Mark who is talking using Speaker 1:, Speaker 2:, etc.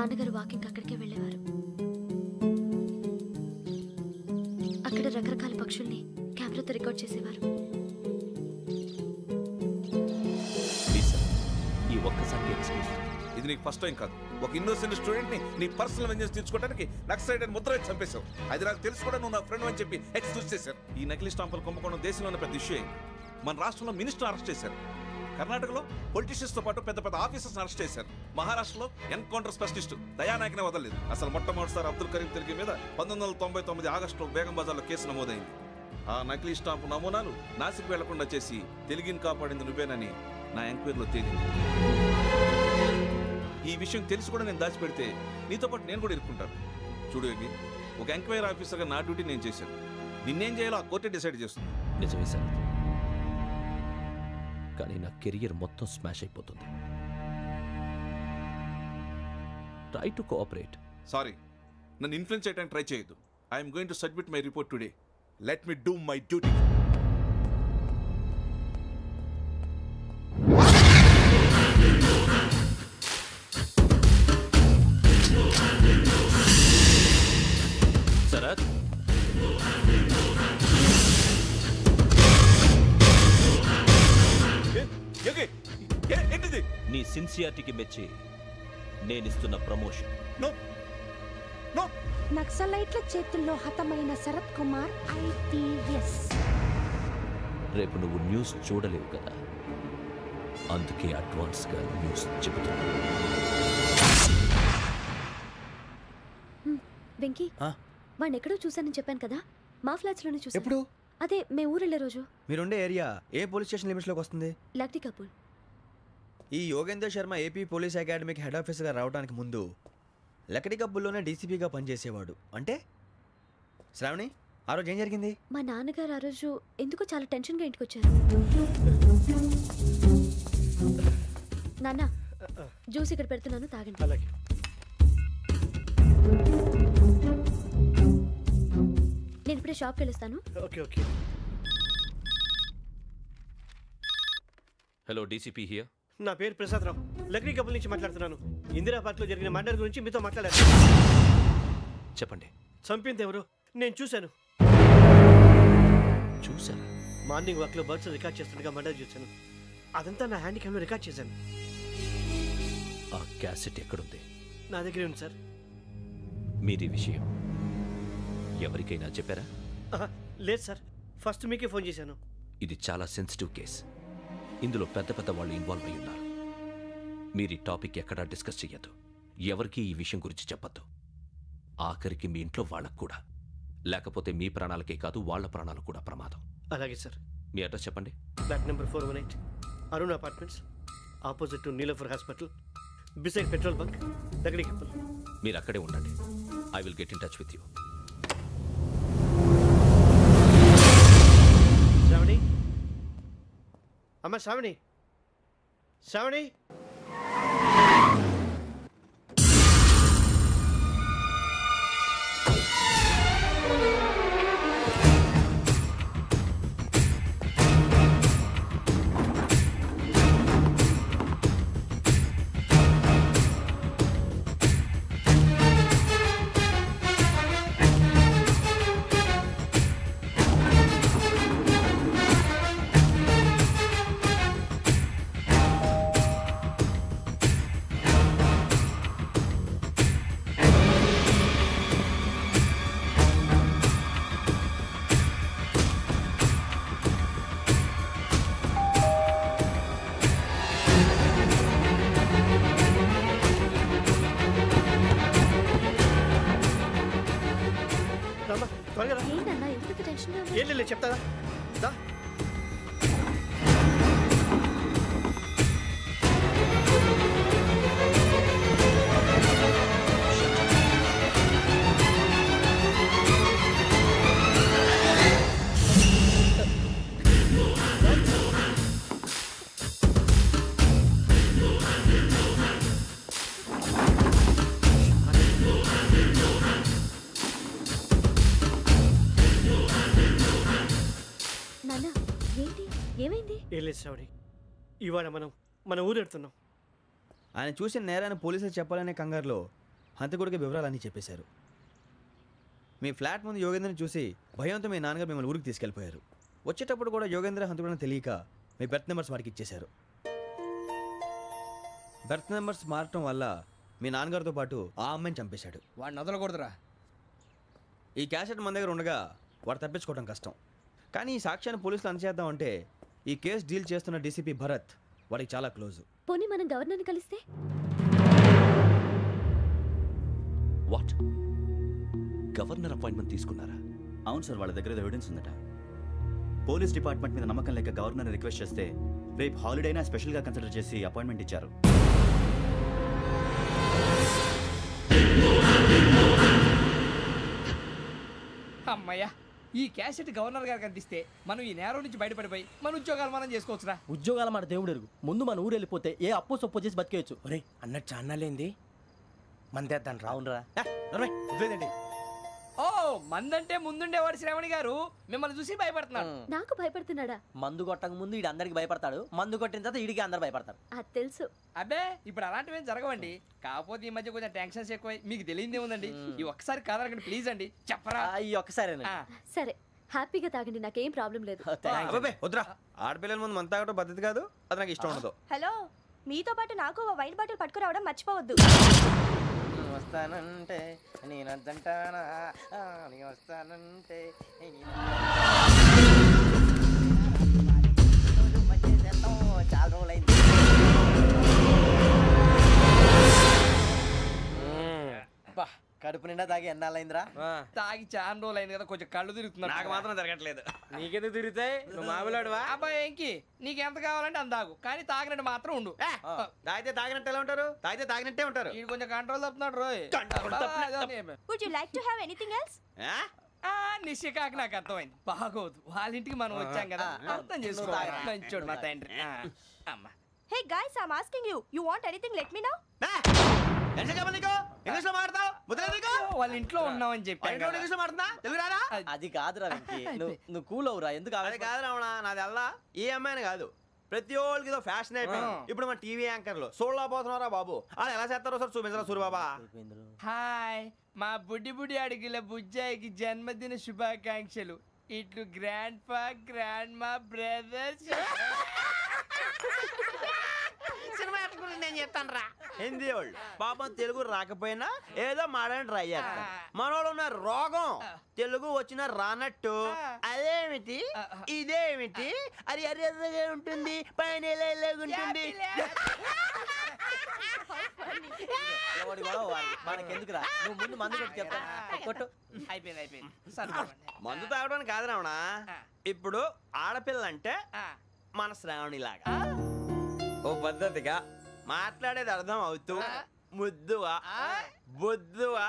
Speaker 1: నాన్నగారు వాకింగ్ అక్కడికే వెళ్ళేవారు. అక్కడ రకరకాల పక్షుల్ని కెమెరాతో రికార్డ్ చేసేవారు.
Speaker 2: ఈ ఒక్కసారి ఎక్స్క్యూజ్.
Speaker 3: ఇది నీకు ఫస్ట్ టైం కాదు. ఒక ఇన్నోసెంట్ స్టూడెంట్ ని నీ పర్సనల్ వెంజెన్స్ తీర్చుకోవడానికి నక్సలైట్ అని ముద్ర వేసి చంపేశావు. అది నాకు తెలుసు కూడా నువ్వు నా ఫ్రెండ్ అని చెప్పి ఎక్స్క్యూజ్ చేశారు. ఈ నకిలీ స్టాంపులు కుంభకోణం దేశంలోనే పెద్ద ఇష్యూ అయింది. మన రాష్ట్రంలో మినిస్టర్ అరెస్ట్ చేశారు. కర్ణాటకలో పొలిటీషియన్స్ తో పాటు పెద్ద పెద్ద ఆఫీసర్స్ అరెస్ట్ చేశారు. మహారాష్ట్రలో ఎన్కౌంటర్ స్పెషలిస్ట్ దయానాయకనే వదలలేదు. అసలు మొట్టమొదటిసారి అబ్దుల్ కరీం తిరిగి మీద 1999 ఆగస్టులో బేగం బజార్లో కేసు నమోదైంది. ఆ నకిలీ స్టాంపు నమూనాలు నాసిక్ వెళ్లకుండా చేసి తెలుగుని కాపాడింది నువ్వేనని నా ఎంక్వైరీలో తేలింది. ఈ విషయం తెలిసి కూడా నేను దాచిపెడితే నీతో పాటు నేను కూడా ఇరుక్కుంటాను. చూడు యోగి, ఒక ఎంక్వైరీ ఆఫీసర్గా నా డ్యూటీ నేను చేశాను. నిన్నేం చేయాలో ఆ కోర్టే డిసైడ్ చేస్తుంది.
Speaker 2: నిజమే సార్, కానీ నా కెరియర్ మొత్తం స్మాష్ అయిపోతుంది. Try to cooperate.
Speaker 3: సారీ, నన్ను ఇన్ఫ్లుయెన్స్ చేయడానికి ట్రై చేయొద్దు. I'm going to submit my report today. Let me do my duty.
Speaker 2: Sarath,
Speaker 3: ఏంటిది?
Speaker 2: నీ సిన్సియారిటీకి మెచ్చి నేనిస్తున్న ప్రమోషన్.
Speaker 4: నక్సలైట్ల చేతుల్లో హతమైన శరత్ కుమార్ ఐపీఎస్.
Speaker 2: రేపు నువ్వు న్యూస్ చూడలేవు కదా, అందుకే అడ్వాన్స్ గా న్యూస్ చెబుతున్నా.
Speaker 1: వెంకీ, వాడిని ఎక్కడో చూశానని చెప్పాను కదా, మా ఫ్లాట్స్ లోనే చూసాను.
Speaker 5: ఎప్పుడు?
Speaker 1: అదే మేము ఊరెళ్ళే రోజు.
Speaker 5: మీరుండే ఏరియా ఏ పోలీస్ స్టేషన్ లిమిట్స్ లోకి వస్తుంది?
Speaker 1: లక్టీ కపూర్.
Speaker 5: ఈ యోగేందర్ శర్మ ఏపీ పోలీస్ అకాడమీకి హెడ్ ఆఫీసర్గా రావడానికి ముందు లకడి కబ్బుల్లోనే డీసీపీగా పనిచేసేవాడు. అంటే శ్రావణి, ఆ రోజు ఏం జరిగింది?
Speaker 1: మా నాన్నగారు ఆ రోజు ఎందుకో చాలా టెన్షన్గా ఇంటికి వచ్చారు. నాన్న, జ్యూస్ ఇక్కడ పెడుతున్నాను, తాగండి.
Speaker 6: అలాగే.
Speaker 1: నేను ఇప్పుడే షాప్కి వెళ్ళొస్తాను.
Speaker 6: Okay okay.
Speaker 2: Hello, DCP here.
Speaker 6: నా పేరు ప్రసాదరావు, లక్డీ కపుల్ నుంచి మాట్లాడుతున్నాను. ఇందిరా పార్క్ లో జరిగిన మర్డర్ గురించి మీతో మాట్లాడారు.
Speaker 2: చెప్పండి.
Speaker 6: చంపింది ఎవరు? నేను చూశాను.
Speaker 2: చూశాను.
Speaker 6: మార్నింగ్ వాక్ లో బర్డ్స్ రికార్డ్ చేస్తుండగా మర్డర్ చూశాను. అదంతా నా హ్యాండ్ క్యామ్ లో రికార్డ్ చేశాను.
Speaker 2: ఆ క్యాసెట్ ఎక్కడుంది?
Speaker 6: నా దగ్గరే ఉంది సార్.
Speaker 2: మీది విషయం ఎవరికైనా చెప్పారా?
Speaker 6: లేదు సార్, ఫస్ట్ మీకే ఫోన్ చేశాను.
Speaker 2: ఇది చాలా సెన్సిటివ్ కేస్. ఇందులో పెద్ద పెద్ద వాళ్ళు ఇన్వాల్వ్ అయి ఉన్నారు. మీరు ఈ టాపిక్ ఎక్కడా డిస్కస్ చెయ్యొద్దు. ఎవరికి ఈ విషయం గురించి చెప్పొద్దు. ఆఖరికి మీ ఇంట్లో వాళ్ళకు కూడా. లేకపోతే మీ ప్రాణాలకే కాదు, వాళ్ళ ప్రాణాలు కూడా ప్రమాదం.
Speaker 6: అలాగే సార్.
Speaker 2: మీ అడ్రస్ చెప్పండి.
Speaker 6: Flat number 418, Arun apartments, opposite to Nilofer hospital, beside petrol bunk, Lakdikapul.
Speaker 2: మీరు అక్కడే ఉండండి. I will get in touch with you.
Speaker 6: Sravani, అమ్మ శ్రావణి, శ్రావణి. ఏం లేదు, చెప్తారా? శ్రావణి, ఇవాళ మనం మన ఊరు వెళ్తున్నాం.
Speaker 5: ఆయన చూసిన నేరాన్ని పోలీసులు చెప్పాలనే కంగారులో హంతకుడికి వివరాలన్నీ చెప్పేశారు. మీ ఫ్లాట్ ముందు యోగేంద్రని చూసి భయంతో మీ నాన్నగారు మిమ్మల్ని ఊరికి తీసుకెళ్ళిపోయారు. వచ్చేటప్పుడు కూడా యోగేంద్ర హంతకుడని తెలియక మీ బెర్త్ నెంబర్స్ వాడికి ఇచ్చేశారు. బెర్త్ నెంబర్స్ మారటం వల్ల మీ నాన్నగారితో పాటు ఆ అమ్మాయిని చంపేశాడు.
Speaker 7: వాడిని వదలకూడదురా.
Speaker 5: ఈ క్యాసెట్ మన దగ్గర ఉండగా వాడు తప్పించుకోవడం కష్టం. కానీ ఈ సాక్ష్యాన్ని పోలీసులు అందజేద్దామంటే ఈ కేసు డీల్ చేస్తున్న డీసీపీ భరత్ వాడికి చాలా క్లోజు.
Speaker 1: పోనీ మనం గవర్నర్ని కలిస్తే?
Speaker 2: వాట్? గవర్నర్ అపాయింట్మెంట్ తీసుకున్నారా?
Speaker 8: అవును సార్, వాళ్ళ దగ్గర ఎవిడెన్స్ ఉందట. పోలీస్ డిపార్ట్మెంట్ మీద నమ్మకం లేక గవర్నర్ రిక్వెస్ట్ చేస్తే రేపు హాలిడే అయినా స్పెషల్గా కన్సిడర్ చేసి అపాయింట్మెంట్ ఇచ్చారు.
Speaker 7: అమ్మయ్యా, ఈ క్యాసెట్ గవర్నర్ గారికి అందిస్తే మనం ఈ నేరం నుంచి బయటపడిపోయి మన ఉద్యోగాలు మనం చేసుకోవచ్చురా.
Speaker 9: ఉద్యోగాల మాట దేవుడు ఎరుగు. ముందు మన ఊరు వెళ్ళిపోతే ఏ అప్పు సొప్పు చేసి బతికేయచ్చు.
Speaker 10: ఒరే అన్నట్టు చాన్నాలేంది మందేద్దాం రా.
Speaker 9: అవునరా?
Speaker 7: ఓ మందంటే ముందుండేవాడు శ్రావణి గారు మిమ్మల్ని చూసి భయపడుతున్నాడు.
Speaker 1: నాకు భయపడుతున్నాడా?
Speaker 9: మందు కొట్టక ముందు ఈడు అందరికి భయపడతాడు, మందు కొట్టిన తర్వాత ఈడికి అందరు భయపడతారు.
Speaker 1: అది తెలుసు.
Speaker 7: అబ్బే ఇప్పుడు అలాంటివి ఏం జరగవండి. కాకపోతే ఈ మధ్య కొంచెం టెన్షన్స్ ఎక్కువై మీకు తెలియదే ఉందండి. ఈ ఒక్కసారి కాదనకండి ప్లీజ్ అండి, చెప్పరా?
Speaker 9: ఈ ఒక్కసారి
Speaker 1: సరే హ్యాపీగా తాగండి, నాకేం ప్రాబ్లం లేదు.
Speaker 5: వద్దురా, ఆడపిల్లల ముందు మన తాగడం పద్ధతి కాదు, అది నాకు ఇష్టం ఉండదు.
Speaker 11: హలో, మీతో పాటు నాకు ఓ వైన్ బాటిల్ పట్టుకురావడం మర్చిపోవద్దు.
Speaker 10: వస్తానంటే నేనంటానా, వస్తానంటే చాలా రోజులైంది. కడుపు నిండా తాగి ఎన్నాళ్ళైందిరా?
Speaker 7: తాగి చాలా రోజులు అయింది కదా, కొంచెం కళ్ళు తిరుగుతున్నా.
Speaker 5: నాకు మాత్రం జరగట్లేదు.
Speaker 10: నీకెందుకు తిరుగుతాయి? నువ్వు మామిలాడువా?
Speaker 7: అబ్బాయి ఏంకి నీకు ఎంత కావాలంటే అంత తాగు, కానీ తాగినట్టు మాత్రం ఉండు.
Speaker 5: తాగితే తాగినట్టు ఎలా ఉంటారు? తాగితే తాగినట్టే ఉంటారు.
Speaker 7: వీడు కొంచెం కంట్రోల్ తప్పుతున్నాడు రోయ్.
Speaker 11: Would you like to have anything else?
Speaker 7: నిశ్చికాకి నాకు అర్థమైంది. బాగోదు, వాళ్ళ ఇంటికి మనం వచ్చాం కదా, అర్థం చేసుకోవాలి. మంచోడు మా తండ్రి. అమ్మా
Speaker 11: hey guys, I am asking you, you want anything let me know.
Speaker 5: English లో మాట్లాడతావు?
Speaker 7: వాళ్ళ ఇంట్లో ఉన్నామని చెప్పాను.
Speaker 5: ఇంగ్లీష్ లో మాట్లాడుతున్నా? తెలుగు రాదా?
Speaker 9: అది కాదురా వెంకీ, నువ్వు కూల్ అవురా. ఎందుకు
Speaker 5: అది కాదు రావణ, నాది అల్లా ఏ అమ్మాయిని కాదు, ప్రతి ఒళ్ళకి ఏదో ఫ్యాషన్ అయిపోయింది. ఇప్పుడు మన టీవీ యాంకర్లు సోళ్ళ పోతున్నారా బాబు, అది ఎలా చేస్తారో సార్ చూపించరా సూరిబాబా.
Speaker 7: హాయ్, మా బుడ్డి అడిగిల బుజ్జాయికి జన్మదిన శుభాకాంక్షలు. ఇట్లు గ్రాండ్ ఫా గ్రాండ్ మా బ్రదర్స్.
Speaker 5: సినిమా గురించి నేను చెప్తాను రా. హిందీ వాళ్ళు పాపం తెలుగు రాకపోయినా ఏదో మాడని ట్రై చేస్తారు. మనోళ్ళు ఉన్న రోగం తెలుగు వచ్చిన రానట్టు అదేమిటి ఇదేమిటి అది అర్రగా ఉంటుంది, పైన ఉంటుంది.
Speaker 9: మనకెందుకురా, నువ్వు ముందు మందు కొట్టి చెప్తాను. కొట్టు.
Speaker 7: అయిపోయింది.
Speaker 5: మందు తాగడానికి కాదు రావణ, ఇప్పుడు ఆడపిల్లంటే మన శ్రావణి లాగా ఓ పద్ధతిగా మాట్లాడేది అర్థం అవుతూ ముద్దువా బొద్దువా